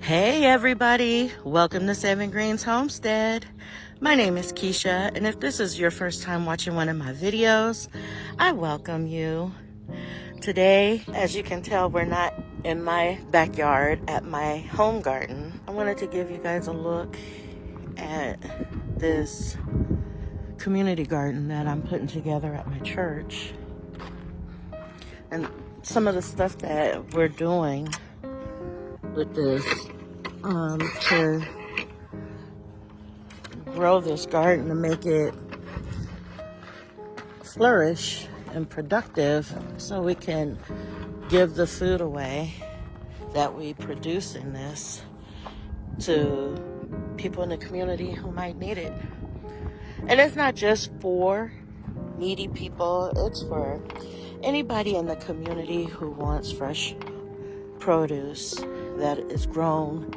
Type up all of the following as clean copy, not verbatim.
Hey everybody, welcome to Seven Greens Homestead. My name is Keisha, and if this is your first time watching one of my videos, I welcome you. Today, as you can tell, we're not in my backyard at my home garden. I wanted to give you guys a look at this community garden that I'm putting together at my church. And some of the stuff that we're doing with this to grow this garden to make it flourish and productive so we can give the food away that we produce in this to people in the community who might need it. And it's not just for needy people, it's for anybody in the community who wants fresh produce that is grown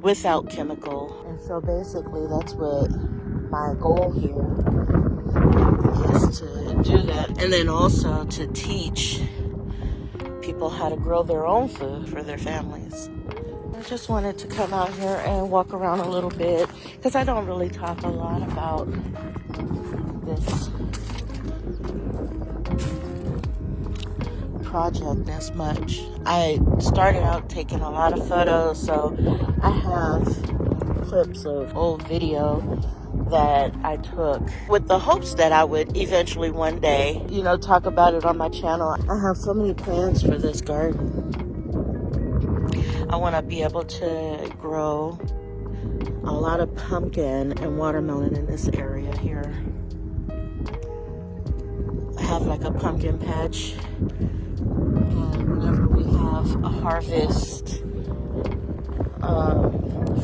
without chemical. And so basically that's what my goal here is, to do that, and then also to teach people how to grow their own food for their families. I just wanted to come out here and walk around a little bit because I don't really talk a lot about this project as much. I started out taking a lot of photos, so I have clips of old video that I took with the hopes that I would eventually one day, talk about it on my channel. I have so many plans for this garden. I want to be able to grow a lot of pumpkin and watermelon in this area here. I have like a pumpkin patch. Whenever we have a harvest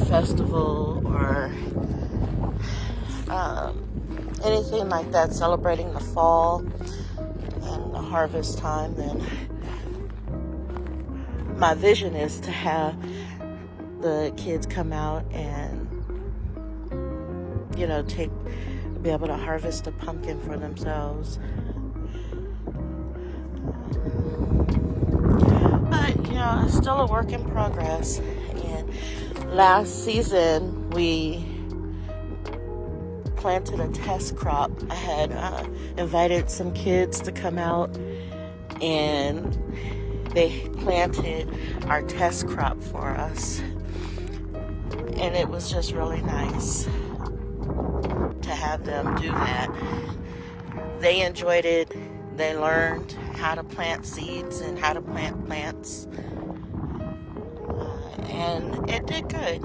festival or anything like that, celebrating the fall and the harvest time, then my vision is to have the kids come out and be able to harvest a pumpkin for themselves. It's still a work in progress. And last season we planted a test crop. I had invited some kids to come out and they planted our test crop for us. And it was just really nice to have them do that. They enjoyed it. They learned how to plant seeds and how to plant plants. And it did good.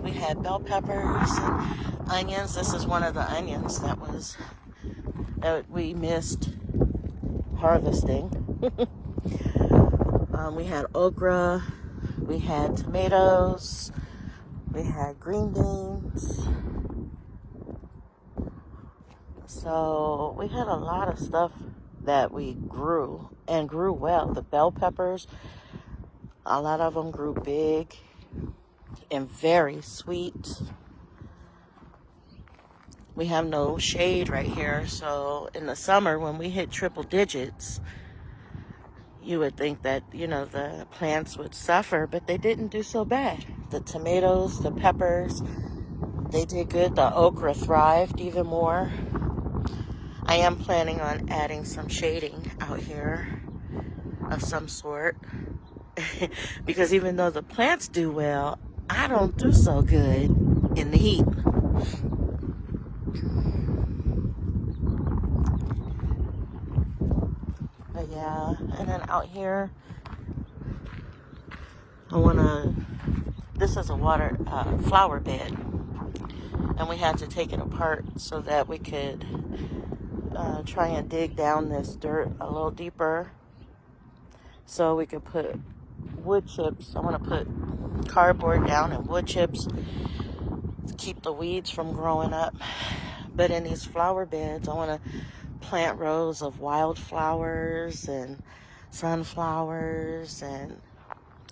We had bell peppers and onions. This is one of the onions that we missed harvesting. We had okra, we had tomatoes, we had green beans. So we had a lot of stuff that we grew and grew well. The bell peppers, a lot of them grew big and very sweet. We have no shade right here, so in the summer when we hit triple digits, you would think that, the plants would suffer, but they didn't do so bad. The tomatoes, the peppers, they did good. The okra thrived even more. I am planning on adding some shading out here of some sort because even though the plants do well, I don't do so good in the heat. But yeah, and then out here, this is a flower bed, and we had to take it apart so that we could try and dig down this dirt a little deeper so we could put wood chips. I want to put cardboard down and wood chips to keep the weeds from growing up. But in these flower beds, I want to plant rows of wildflowers and sunflowers, and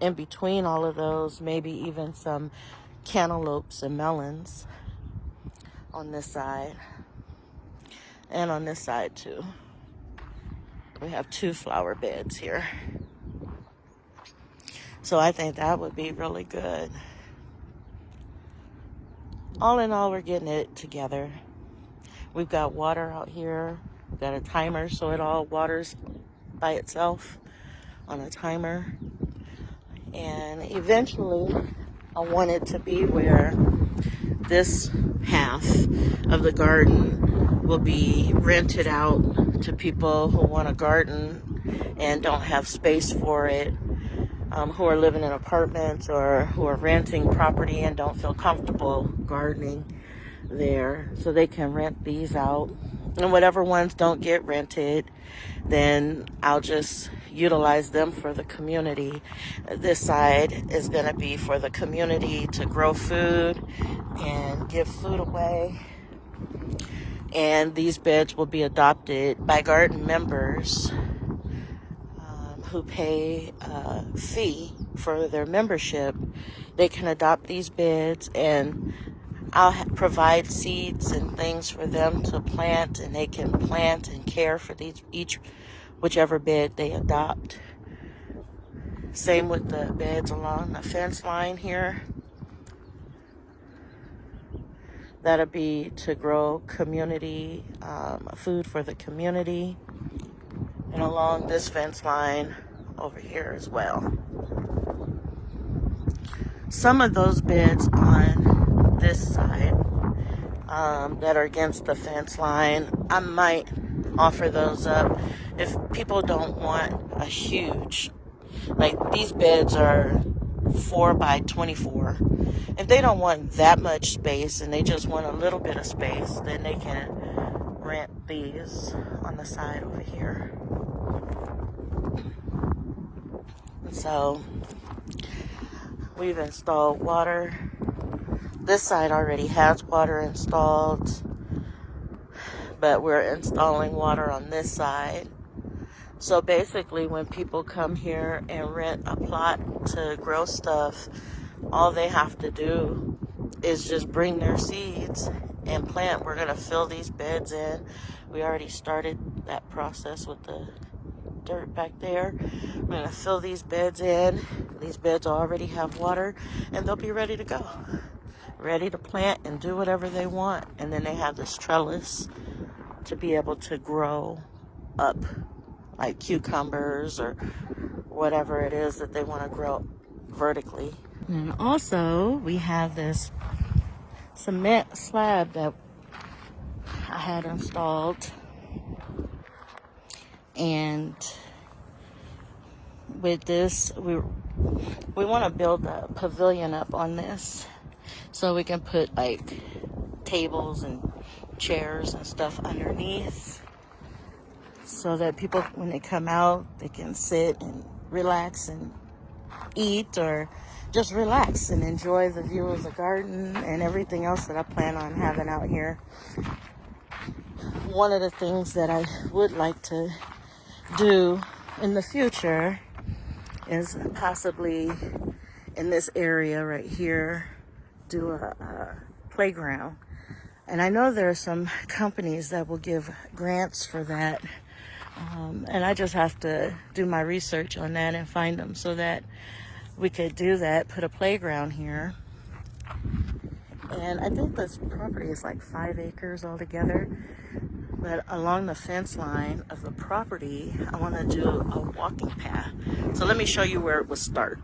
in between all of those, maybe even some cantaloupes and melons on this side. And on this side too. We have 2 flower beds here. So I think that would be really good. all in all, we're getting it together. We've got water out here. We've got a timer so it all waters by itself on a timer. And eventually I want it to be where this half of the garden will be rented out to people who want a garden and don't have space for it, who are living in apartments or who are renting property and don't feel comfortable gardening there. So they can rent these out. And whatever ones don't get rented, then I'll just utilize them for the community. This side is going to be for the community to grow food and give food away. And these beds will be adopted by garden members who pay a fee for their membership. They can adopt these beds, and I'll provide seeds and things for them to plant, and they can plant and care for whichever bed they adopt. Same with the beds along the fence line here. That'll be to grow community food for the community, and along this fence line over here as well. Some of those beds on this side that are against the fence line, I might offer those up if people don't want a huge, like these beds are 4 by 24. If they don't want that much space and they just want a little bit of space, then they can rent these on the side over here. So we've installed water. This side already has water installed, but we're installing water on this side. So basically when people come here and rent a plot to grow stuff, all they have to do is just bring their seeds and plant. We're going to fill these beds in. We already started that process with the dirt back there. We're going to fill these beds in. These beds already have water, and they'll be ready to go. Ready to plant and do whatever they want. And then they have this trellis to be able to grow up, like cucumbers or whatever it is that they want to grow vertically. And also we have this cement slab that I had installed, and with this we want to build a pavilion up on this so we can put like tables and chairs and stuff underneath, so that people, when they come out, they can sit and relax and eat, or just relax and enjoy the view of the garden and everything else that I plan on having out here. One of the things that I would like to do in the future is possibly in this area right here do a playground. And I know there are some companies that will give grants for that. And I just have to do my research on that and find them so that we could do that, put a playground here. And I think this property is like 5 acres altogether. But along the fence line of the property, I want to do a walking path. So let me show you where it would start.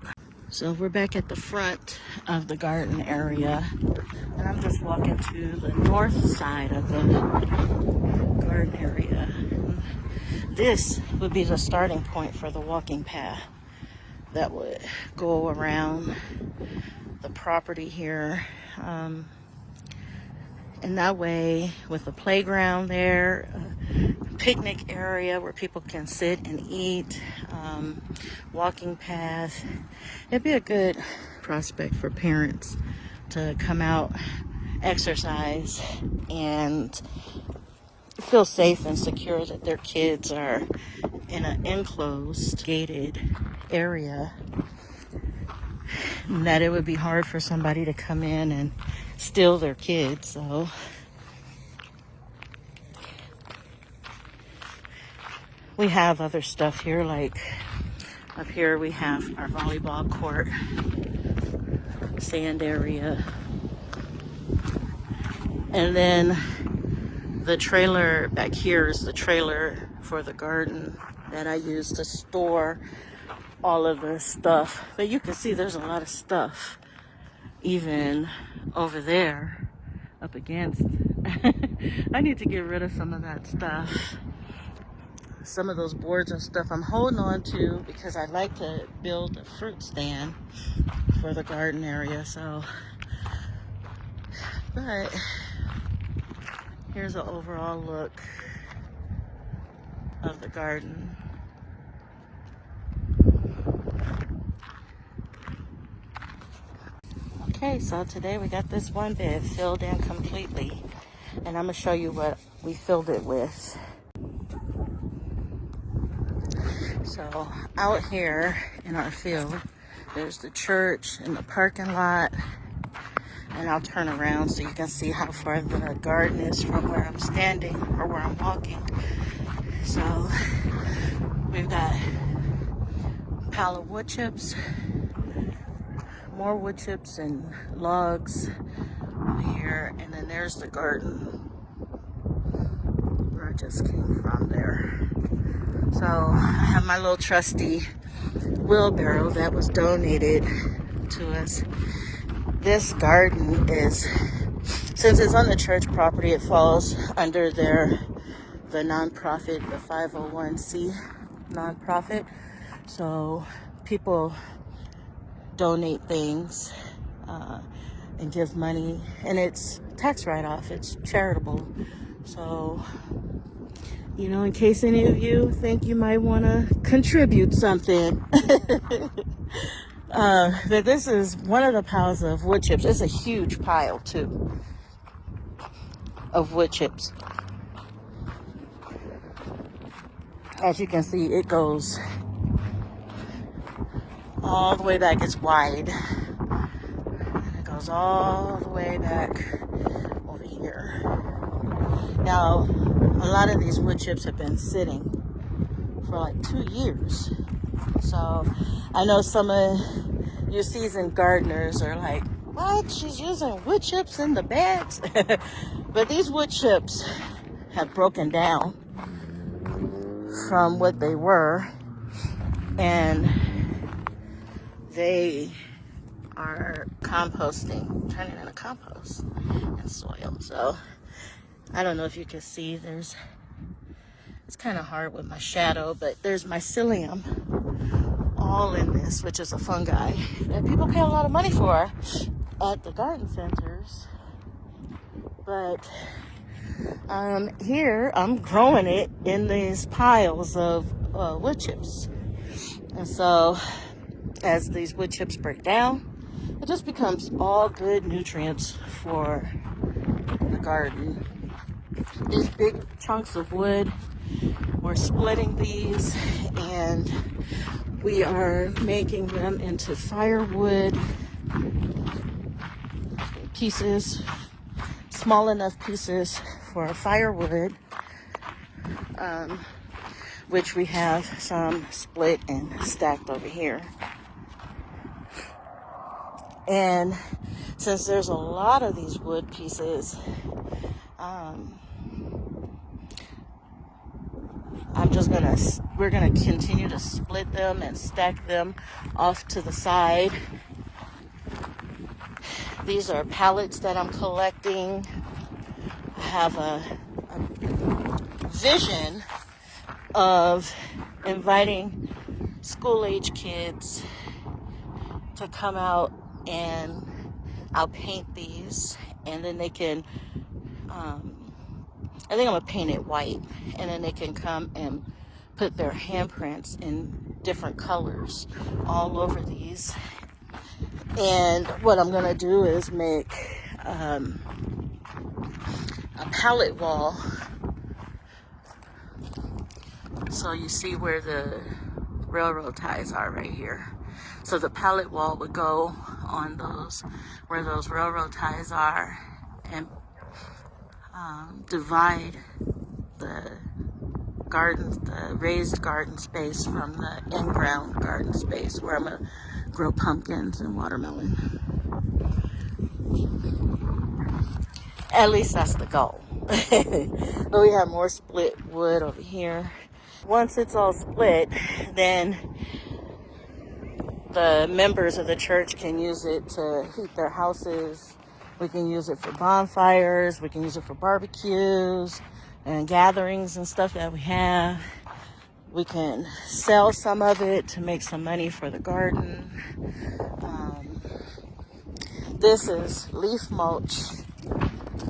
So we're back at the front of the garden area, and I'm just walking to the north side of the garden area. This would be the starting point for the walking path that would go around the property here. And that way, with a playground there, a picnic area where people can sit and eat, walking path, it'd be a good prospect for parents to come out, exercise, and feel safe and secure that their kids are in an enclosed, gated area, and that it would be hard for somebody to come in and steal their kids. So we have other stuff here, like up here we have our volleyball court, sand area. And then the trailer back here is the trailer for the garden that I use to store all of the stuff. But you can see there's a lot of stuff even over there up against. I need to get rid of some of that stuff. Some of those boards and stuff I'm holding on to because I'd like to build a fruit stand for the garden area. So, but here's an overall look of the garden. Okay, so today we got this one bed filled in completely, and I'm gonna show you what we filled it with. So out here in our field, there's the church and the parking lot, and I'll turn around so you can see how far the garden is from where I'm standing or where I'm walking. So we've got a pile of wood chips, more wood chips and logs over here, and then there's the garden where I just came from there. So I have my little trusty wheelbarrow that was donated to us. This garden is, since it's on the church property, it falls under the nonprofit, the 501c nonprofit. So people donate things and give money, and it's tax write-off. It's charitable. So, you know, in case any of you think you might want to contribute something. But this is one of the piles of wood chips. It's a huge pile, too, of wood chips. As you can see, it goes all the way back. It's wide. And it goes all the way back over here. Now, a lot of these wood chips have been sitting for like 2 years. So I know some of you seasoned gardeners are like, what? She's using wood chips in the bags? But these wood chips have broken down from what they were, and they are composting, turning into compost and soil. So I don't know if you can see, it's kind of hard with my shadow, but there's mycelium all in this, which is a fungi that people pay a lot of money for at the garden centers. But here I'm growing it in these piles of wood chips. And so as these wood chips break down, it just becomes all good nutrients for the garden. These big chunks of wood, we're splitting these and we are making them into firewood pieces, small enough pieces for firewood, which we have some split and stacked over here. And since there's a lot of these wood pieces, we're gonna continue to split them and stack them off to the side. These are pallets that I'm collecting. I have a vision of inviting school-age kids to come out, and I'll paint these, and then they can, I think I'm gonna paint it white, and then they can come and put their handprints in different colors all over these. And what I'm gonna do is make a pallet wall. So you see where the railroad ties are right here. So the pallet wall would go on those, where those railroad ties are, and divide the gardens, the raised garden space from the in-ground garden space where I'm gonna grow pumpkins and watermelon. At least that's the goal. But we have more split wood over here. Once it's all split, then the members of the church can use it to heat their houses. We can use it for bonfires. We can use it for barbecues and gatherings and stuff that we have. We can sell some of it to make some money for the garden. This is leaf mulch,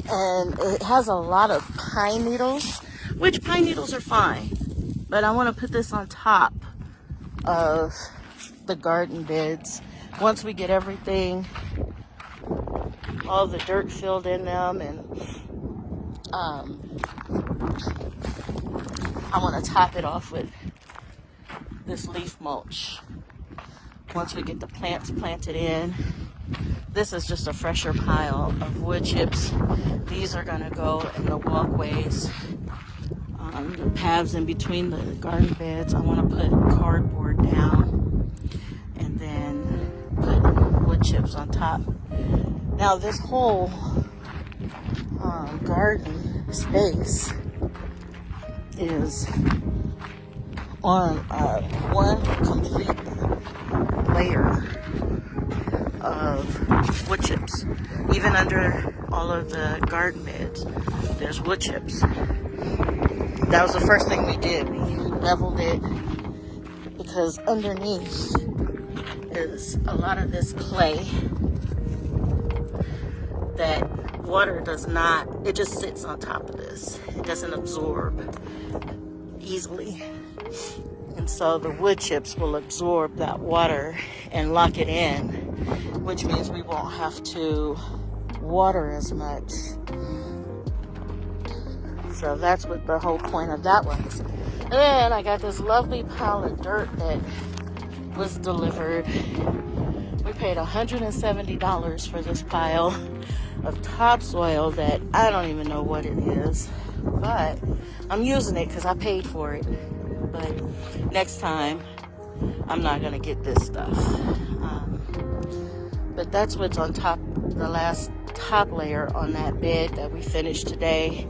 and it has a lot of pine needles, which pine needles are fine. But I want to put this on top of the garden beds. Once we get everything, all the dirt filled in them, and I want to top it off with this leaf mulch. Once we get the plants planted in, this is just a fresher pile of wood chips. These are going to go in the walkways, the paths in between the garden beds. I want to put cardboard down and then put wood chips on top. Now this whole garden space is on one complete layer of wood chips. Even under all of the garden beds, there's wood chips. That was the first thing we did. We leveled it because underneath is a lot of this clay that water does not, it just sits on top of this. It doesn't absorb easily. And so the wood chips will absorb that water and lock it in, which means we won't have to water as much. So that's what the whole point of that was. And then I got this lovely pile of dirt that was delivered. We paid $170 for this pile of topsoil that I don't even know what it is, but I'm using it because I paid for it. But next time I'm not gonna get this stuff. But that's what's on top, the last top layer on that bed that we finished today,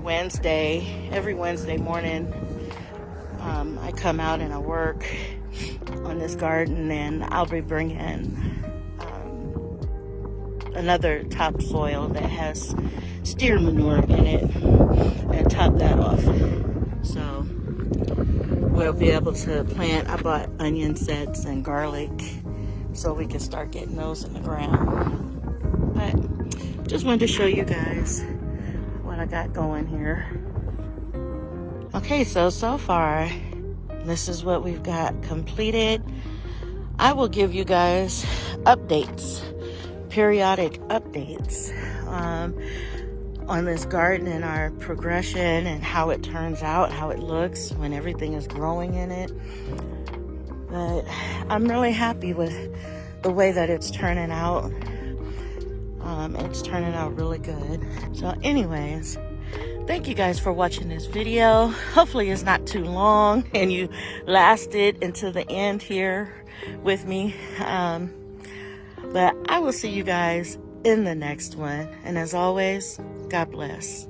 Wednesday. Every Wednesday morning I come out and I work on this garden, and I'll be bringing another topsoil that has steer manure in it and top that off. So we'll be able to plant. I bought onion sets and garlic so we can start getting those in the ground. But just wanted to show you guys what I got going here. Okay, so far this is what we've got completed. I will give you guys updates, periodic updates on this garden and our progression and how it turns out, how it looks when everything is growing in it. But I'm really happy with the way that it's turning out. It's turning out really good. So anyways, thank you guys for watching this video. Hopefully it's not too long and you lasted until the end here with me. But I will see you guys in the next one. And as always, God bless.